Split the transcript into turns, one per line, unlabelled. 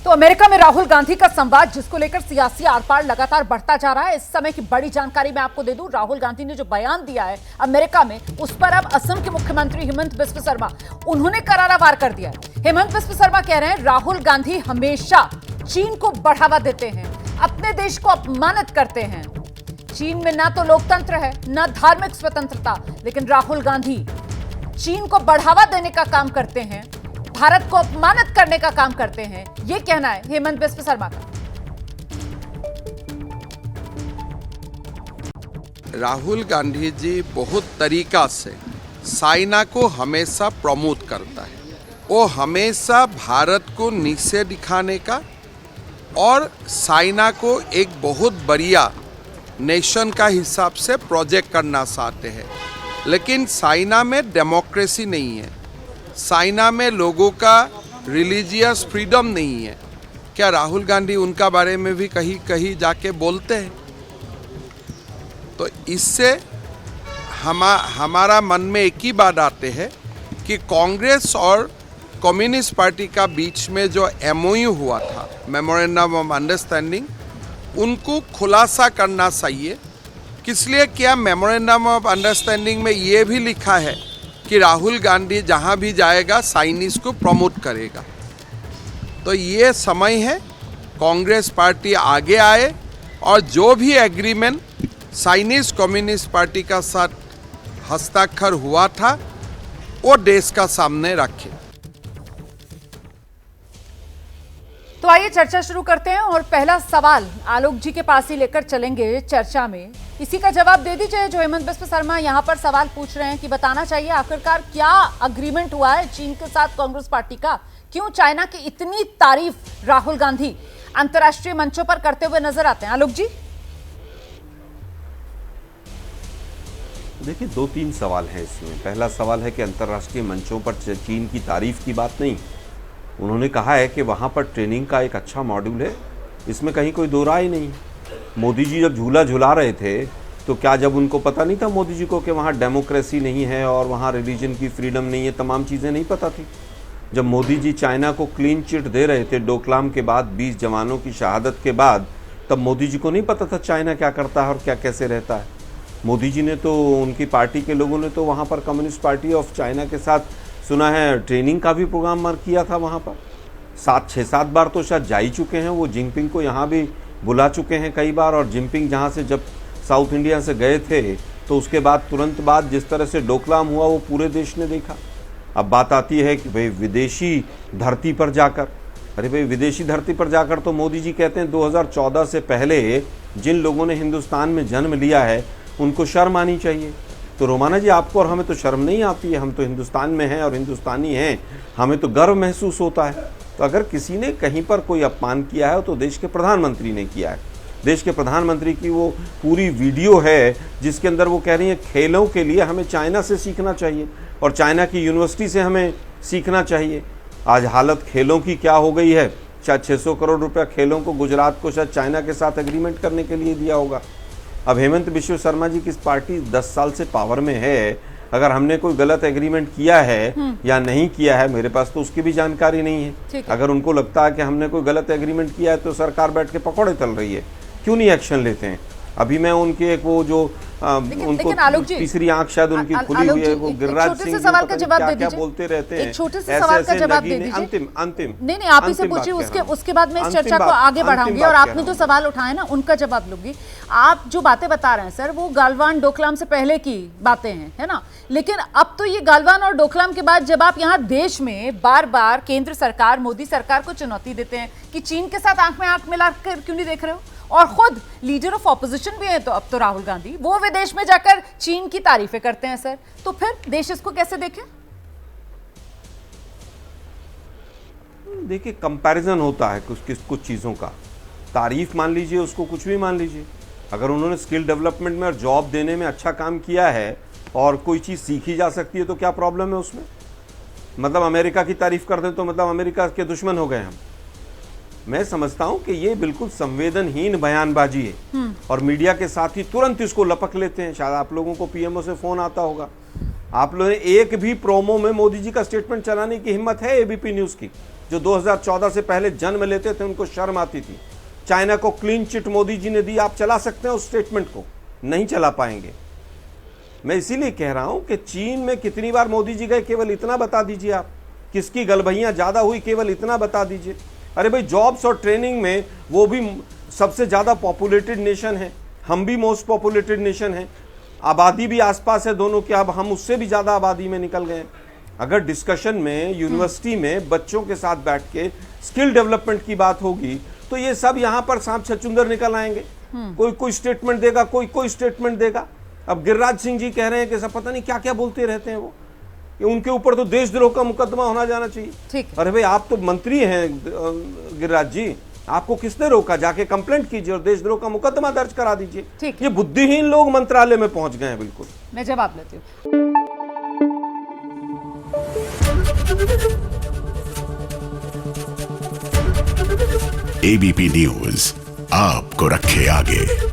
तो अमेरिका में राहुल गांधी का संवाद, जिसको लेकर सियासी आरपार लगातार बढ़ता जा रहा है। इस समय की बड़ी जानकारी मैं आपको दे दूं, राहुल गांधी ने जो बयान दिया है अमेरिका में, उस पर अब असम के मुख्यमंत्री हेमंत बिस्व शर्मा उन्होंने करारा वार कर दिया है। हेमंत बिस्व शर्मा कह रहे हैं राहुल गांधी हमेशा चीन को बढ़ावा देते हैं, अपने देश को अपमानित करते हैं। चीन में ना तो लोकतंत्र है, ना धार्मिक स्वतंत्रता, लेकिन राहुल गांधी चीन को बढ़ावा देने का काम करते हैं, भारत को अपमानित करने का काम करते हैं। यह कहना है हेमंत बिस्व शर्मा का।
राहुल गांधी जी बहुत तरीका से चाइना को हमेशा प्रमोट करता है। वो हमेशा भारत को नीचे दिखाने का और चाइना को एक बहुत बढ़िया नेशन का हिसाब से प्रोजेक्ट करना चाहते हैं। लेकिन चाइना में डेमोक्रेसी नहीं है, चाइना में लोगों का रिलीजियस फ्रीडम नहीं है। क्या राहुल गांधी उनका बारे में भी कहीं कहीं जाके बोलते हैं? तो इससे हमारा मन में एक ही बात आते है कि कांग्रेस और कम्युनिस्ट पार्टी का बीच में जो MOU हुआ था, मेमोरेंडम ऑफ अंडरस्टैंडिंग, उनको खुलासा करना चाहिए। किस लिए किया? मेमोरेंडम ऑफ अंडरस्टैंडिंग में ये भी लिखा है कि राहुल गांधी जहाँ भी जाएगा चाइनीज़ को प्रमोट करेगा। तो ये समय है कांग्रेस पार्टी आगे आए और जो भी एग्रीमेंट चाइनीज़ कम्युनिस्ट पार्टी का साथ हस्ताक्षर हुआ था वो देश का सामने रखे।
तो आइए चर्चा शुरू करते हैं और पहला सवाल आलोक जी के पास ही लेकर चलेंगे चर्चा में। इसी का जवाब दे दीजिए जो हेमंत बिस्व शर्मा यहाँ पर सवाल पूछ रहे हैं कि बताना चाहिए आखिरकार क्या अग्रीमेंट हुआ है चीन के साथ कांग्रेस पार्टी का। क्यों चाइना की इतनी तारीफ राहुल गांधी अंतर्राष्ट्रीय मंचों पर करते हुए नजर आते हैं? आलोक जी
देखिए, 2-3 सवाल हैं इसमें। पहला सवाल है कि अंतर्राष्ट्रीय मंचों पर चीन की तारीफ की बात नहीं, उन्होंने कहा है कि वहाँ पर ट्रेनिंग का एक अच्छा मॉड्यूल है, इसमें कहीं कोई दो राय नहीं। मोदी जी जब झूला झुला रहे थे तो क्या जब उनको पता नहीं था मोदी जी को कि वहाँ डेमोक्रेसी नहीं है और वहाँ रिलीजन की फ्रीडम नहीं है, तमाम चीज़ें नहीं पता थी? जब मोदी जी चाइना को क्लीन चिट दे रहे थे डोकलाम के बाद 20 जवानों की शहादत के बाद, तब मोदी जी को नहीं पता था चाइना क्या करता है और क्या कैसे रहता है? मोदी जी ने तो, उनकी पार्टी के लोगों ने तो वहाँ पर कम्युनिस्ट पार्टी ऑफ चाइना के साथ सुना है ट्रेनिंग का भी प्रोग्राम किया था। वहाँ पर 6-7 बार तो शायद जा ही चुके हैं। वो जिनपिंग को यहाँ भी बुला चुके हैं कई बार, और जिनपिंग जहाँ से जब साउथ इंडिया से गए थे तो उसके बाद तुरंत बाद जिस तरह से डोकलाम हुआ वो पूरे देश ने देखा। अब बात आती है कि भाई विदेशी धरती पर जाकर, अरे भाई विदेशी धरती पर जाकर तो मोदी जी कहते हैं 2014 से पहले जिन लोगों ने हिंदुस्तान में जन्म लिया है उनको शर्म आनी चाहिए। तो रोमाना जी, आपको और हमें तो शर्म नहीं आती है, हम तो हिंदुस्तान में हैं और हिंदुस्तानी हैं, हमें तो गर्व महसूस होता है। तो अगर किसी ने कहीं पर कोई अपमान किया है तो देश के प्रधानमंत्री ने किया है। देश के प्रधानमंत्री की वो पूरी वीडियो है जिसके अंदर वो कह रही हैं खेलों के लिए हमें चाइना से सीखना चाहिए और चाइना की यूनिवर्सिटी से हमें सीखना चाहिए। आज हालत खेलों की क्या हो गई है, शायद 600 करोड़ रुपया खेलों को गुजरात को शायद चाइना के साथ एग्रीमेंट करने के लिए दिया होगा। अब हेमंत बिस्व शर्मा जी की पार्टी 10 साल से पावर में है, अगर हमने कोई गलत एग्रीमेंट किया है या नहीं किया है, मेरे पास तो उसकी भी जानकारी नहीं है। अगर उनको लगता है कि हमने कोई गलत एग्रीमेंट किया है तो सरकार बैठ के पकौड़े तल रही है, क्यों नहीं एक्शन लेते हैं? अभी मैं उनके एक वो जो उनको तीसरी आंख शायद उनकी खुली हुई है, वो गिरिराज सिंह
सवाल का जवाब दे
क्या बोलते रहते हैं,
एक छोटे से सवाल का जवाब दे दीजिए।
अंतिम
नहीं आप ही से पूछिए, उसके बाद मैं इस चर्चा को आगे बढ़ाऊंगी और आपने जो सवाल उठाए ना उनका जवाब लूंगी। आप जो बातें बता रहे हैं सर वो गालवान डोकलाम से पहले की बातें हैं, है ना? लेकिन अब तो ये गालवान और डोकलाम के बाद जब आप यहाँ देश में बार बार केंद्र सरकार, मोदी सरकार को चुनौती देते हैं कि चीन के साथ आंख में आंख मिलाकर क्यों नहीं देख रहे हो, और खुद लीडर ऑफ ऑपोजिशन भी है तो अब तो राहुल गांधी, वो विदेश में जाकर चीन की तारीफें करते हैं सर, तो फिर देश इसको कैसे देखे?
देखिए, कंपैरिजन होता है कुछ चीज़ों का। तारीफ मान लीजिए, उसको कुछ भी मान लीजिए। अगर उन्होंने स्किल डेवलपमेंट में और जॉब देने में अच्छा काम किया है और कोई चीज़ सीखी जा सकती है तो क्या प्रॉब्लम है उसमें? मतलब अमेरिका की तारीफ कर दें तो मतलब अमेरिका के दुश्मन हो गए हम। मैं समझता हूं कि ये बिल्कुल संवेदनहीन बयानबाजी है और मीडिया के साथ ही तुरंत इसको लपक लेते हैं। शायद आप लोगों को पीएमओ से फोन आता होगा, आप लोगों ने एक भी प्रोमो में मोदी जी का स्टेटमेंट चलाने की हिम्मत है एबीपी न्यूज की? जो 2014 से पहले जन्म लेते थे उनको शर्म आती थी। चाइना को क्लीन चिट मोदी जी ने दी, आप चला सकते हैं उस स्टेटमेंट को? नहीं चला पाएंगे। मैं इसीलिए कह रहा हूं कि चीन में कितनी बार मोदी जी गए, केवल इतना बता दीजिए आप। किसकी गलभैयां ज्यादा हुई, केवल इतना बता दीजिए। अरे भाई, जॉब्स और ट्रेनिंग में वो भी सबसे ज्यादा पॉपुलेटेड नेशन है, हम भी मोस्ट पॉपुलेटेड नेशन है, आबादी भी आसपास है दोनों के, अब हम उससे भी ज्यादा आबादी में निकल गए। अगर डिस्कशन में यूनिवर्सिटी में बच्चों के साथ बैठ के स्किल डेवलपमेंट की बात होगी तो ये सब यहाँ पर सांप छछूंदर निकल आएंगे। कोई स्टेटमेंट देगा, कोई स्टेटमेंट देगा। अब गिरिराज सिंह जी कह रहे हैं कि सब पता नहीं क्या क्या बोलते रहते हैं वो, उनके ऊपर तो देशद्रोह का मुकदमा होना जाना चाहिए।
ठीक।
अरे भाई, आप तो मंत्री हैं गिरिराज जी, आपको किसने रोका? जाके कंप्लेंट कीजिए और देशद्रोह का मुकदमा दर्ज करा दीजिए।
ठीक।
ये बुद्धिहीन लोग मंत्रालय में पहुंच गए हैं। बिल्कुल,
मैं जवाब लेती हूँ।
एबीपी न्यूज आपको रखे आगे।